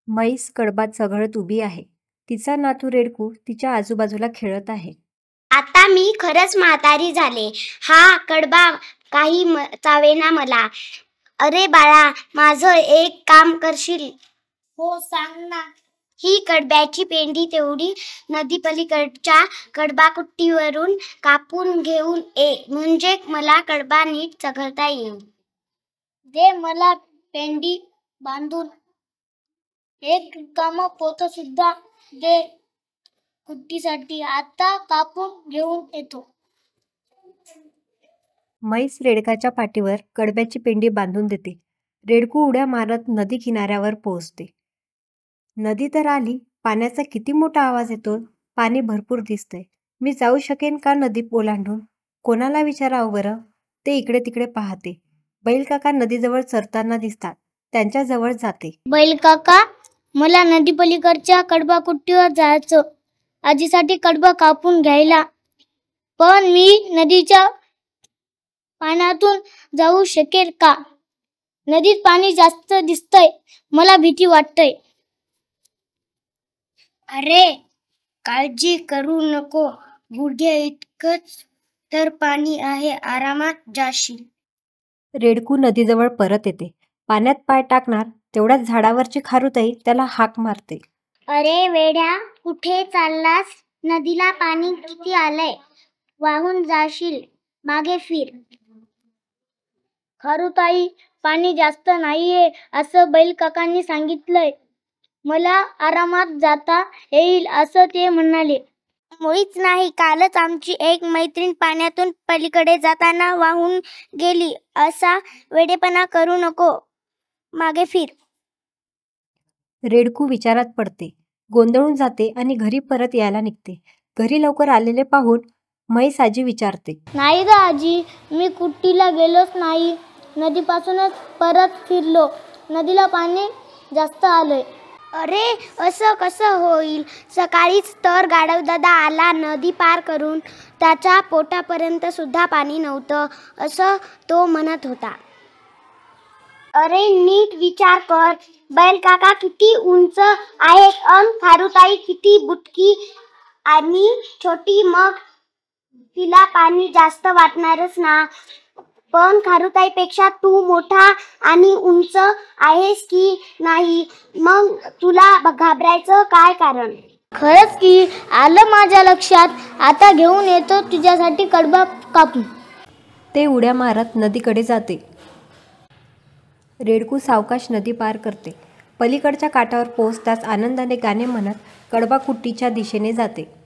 म्हैस कडबात चघळत उभी आहे. तिचा नातू रेडकू तिच्या आजूबाजूला खेळत आहे. आता मी खरंच म्हातारी झाले. हा कडबा काही चावेना मला. अरे बाळा, माझं एक काम करशील? हो, सांग ना. ही कडब्याची पेंडी तेवढी नदीपलीकडच्या कडबाकुट्टीवरून कापून घेऊन ये, म्हणजे मला कडबा नीट चघळता येईल. दे मला पेंडी बांधून. एक रिकामं पोतं सुद्धा दे कुट्टीसाठी. आता कापून घेऊन येतो. म्हैस रेडकाच्या पाठीवर कडब्याची पेंडी बांधून देते. रेडकू उड्या मारत नदी किनाऱ्यावर पोहोचते. नदी तर आली. पाण्याचा किती मोठा आवाज येतो. पाणी भरपूर दिसतंय. मी जाऊ शकेन का नदी ओलांडून? कोणाला विचारावं बरं? ते इकडे तिकडे पाहते. बैलकाका नदीजवळ चरताना दिसतात. त्यांच्याजवळ जाते. बैलकाका, मला नदीपलीकडच्या कडबाकुट्टीवर जायचं. आजीसाठी कडबा कापून घ्यायला. पण मी नदीच्या पाण्यातून जाऊ शकेल का? नदीत पाणी जास्त दिसतंय. मला भीती वाटतंय. अरे, काळजी करू नको. गुडघ्या इतकंच तर पाणी आहे. आरामात जाशील. रेडकू नदीजवळ परत येते. पाण्यात पाय टाकणार तेवढ्याच झाडावरची खारुताई त्याला हाक मारते. अरे वेड्या, कुठे चाललास? नदीला पाणी किती आलंय. वाहून जाशील. मागे फिर. खारुताई, पाणी जास्त नाहीये असं बैलकाकांनी सांगितलंय. मला आरामात जाता येईल असं ते म्हणाले. मुळीच नाही. कालच आमची एक मैत्रीण पाण्यातून पलीकडे जाताना वाहून गेली. असा वेडेपणा करू नको. मागे फिर. रेडकू विचारात पडते. गोंधळून जाते आणि घरी परत यायला निघते. घरी लवकर आलेले पाहून म्हैस आजी विचारते. नाही ग आजी, मी कुट्टीला गेलोच नाही. नदीपासूनच परत फिरलो. नदीला पाणी जास्त आलंय. अरे, असं कसं होईल? सकाळीच तर गाढवदादा आला नदी पार करून. त्याच्या पोटापर्यंत सुद्धा पाणी नव्हतं असं तो म्हणत होता. अरे, नीट विचार कर. बैलकाका किती उंच आहेत अन खारुताई किती बुटकी आणि छोटी. मग तिला पाणी जास्त वाटणारच ना. पण खारुताईपेक्षा तू मोठा आणि उंच आहेस की नाही, मग तुला घाबरायचं काय कारण? खरंच की, आलं माझ्या लक्षात. आता घेऊन येतो तुझ्यासाठी कडबा कापून. ते उड्या मारत नदीकडे जाते. रेडकू सावकाश नदी पार करते. पलीकडच्या काठावर पोहोचताच आनंदाने गाणे म्हणत कडबाकुट्टीच्या दिशेने जाते.